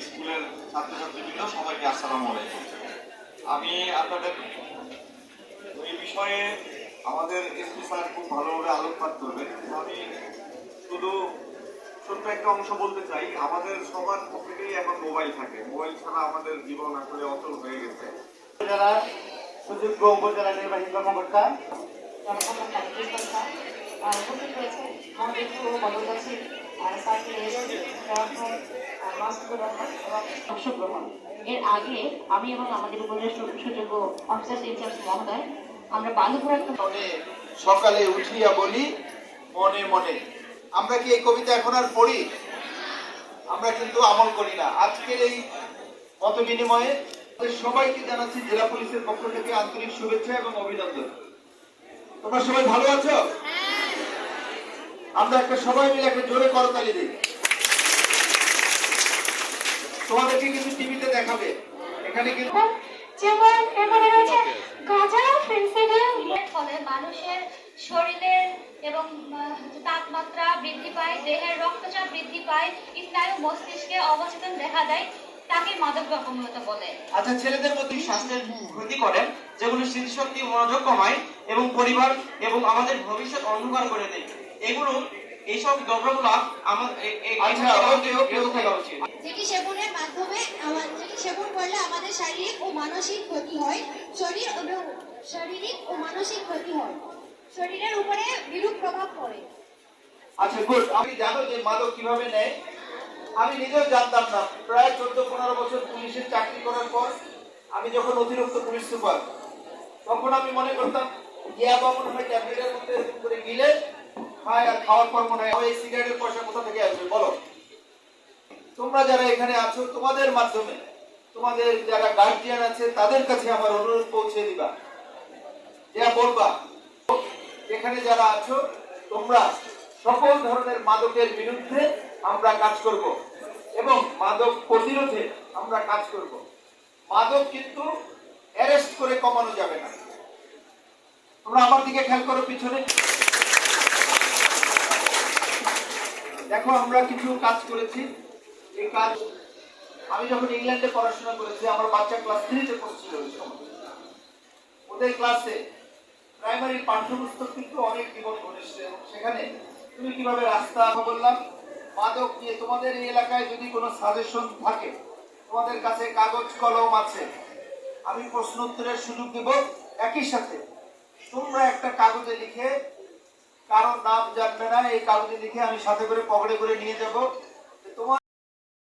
স্কুলের ছাত্রছাত্রীবৃন্দ সবাইকে আসসালামু আলাইকুম। আমি আপনাদের এই বিষয়ে আমাদের এসপি স্যার খুব ভালোভাবে আলোকপাত করবেন। আমি শুধু ছোট্ট একটা অংশ বলতে চাই, আমাদের সবার পকেটেই এখন মোবাইল থাকে। মোবাইল ছাড়া আমাদের জীবন আসলে অচল হয়ে গেছে। উপজেলা সুযোগ্য উপজেলা নির্বাহী কর্মকর্তা উপস্থিত রয়েছে আমাদের বদলগাছি অংশগ্রহণ। এর আগে আমি এবং আমাদের উপজেলা সুযোগ্য অফিসার ইনচার্জ মহোদয় আমরা বালুপুর একটা সকালে উঠিয়া বলি মনে মনে। আমরা কি এই কবিতা এখন আর পড়ি? আমরা কিন্তু আমল করি না। আজকের এই মত বিনিময়ে সবাইকে জানাচ্ছি জেলা পুলিশের পক্ষ থেকে আন্তরিক শুভেচ্ছা এবং অভিনন্দন। তোমরা সবাই ভালো আছো? আমরা একটা সবাই মিলে একটা জোরে করতালি দিই। তোমাদেরকে কিন্তু টিভিতে দেখাবে। এখানে কিন্তু যেমন এখানে রয়েছে গাঁজা ফেন্সিডিল ফলে মানুষের শরীরের এবং তাপমাত্রা বৃদ্ধি পায়, দেহের রক্তচাপ বৃদ্ধি পায়, স্নায়ু মস্তিষ্কে অবচেতন দেখা দেয়, তাকে মাদক দ্রব্যমূলতা বলে। আচ্ছা, ছেলেদের মধ্যে স্বাস্থ্যের ক্ষতি করেন, যেগুলো স্মৃতিশক্তি মনোযোগ কমায় এবং পরিবার এবং আমাদের ভবিষ্যৎ অন্ধকার করে দেয়। এগুলো এইসব দ্রব্যগুলো যেটি সেবনের মাধ্যমে যেটি সেবন করলে আমাদের শারীরিক ও মানসিক ক্ষতি হয়, শারীরিক ও মানসিক ক্ষতি হয়, শরীরের উপরে বিরূপ প্রভাব পড়ে। আচ্ছা গুড। আমি জানো যে মাদক কিভাবে নেয়? আমি নিজেও জানতাম না। প্রায় 14-15 বছর পুলিশের চাকরি করার পর আমি যখন অতিরিক্ত পুলিশ সুপার, তখন আমি মনে করতাম ইয়াবা মনে হয় ট্যাবলেটের মধ্যে এরকম করে গিলে খায়, আর খাওয়ার পর মনে হয় এই সিগারেটের পয়সা কোথা থেকে আসবে বলো? তোমরা যারা এখানে আছো, তোমাদের মাধ্যমে তোমাদের যারা গার্জিয়ান আছে তাদের কাছে আমার অনুরোধ পৌঁছে দিবা, যা বলবা এখানে যারা আছো তোমরা সকল ধরনের মাদকের বিরুদ্ধে আমরা কাজ করব এবং মাদক প্রতিরোধে আমরা কাজ করব। মাদক কিন্তু অ্যারেস্ট করে কমানো যাবে না। তোমরা আমার দিকে খেয়াল করো, পিছনে দেখো আমরা কিছু কাজ করেছি। এই কাজ আমি যখন ইংল্যান্ডে পড়াশোনা করেছি, আমার বাচ্চা ক্লাস 3-তে পড়ছিল ওই সময়। ওদের ক্লাসে প্রাইমারি পাঠ্যপুস্তক কিন্তু অনেক জীবন ঘটেছে এবং সেখানে তুমি কিভাবে রাস্তা বললাম মাদক নিয়ে। তোমাদের এই এলাকায় যদি কোনো সাজেশন থাকে, তোমাদের কাছে কাগজ কলম আছে, আমি প্রশ্ন উত্তরের সুযোগ দেব। একই সাথে তোমরা একটা কাগজে লিখে, কারণ নাম জানবে না, এই কাগজে লিখে আমি সাথে করে পকেটে করে নিয়ে যাব।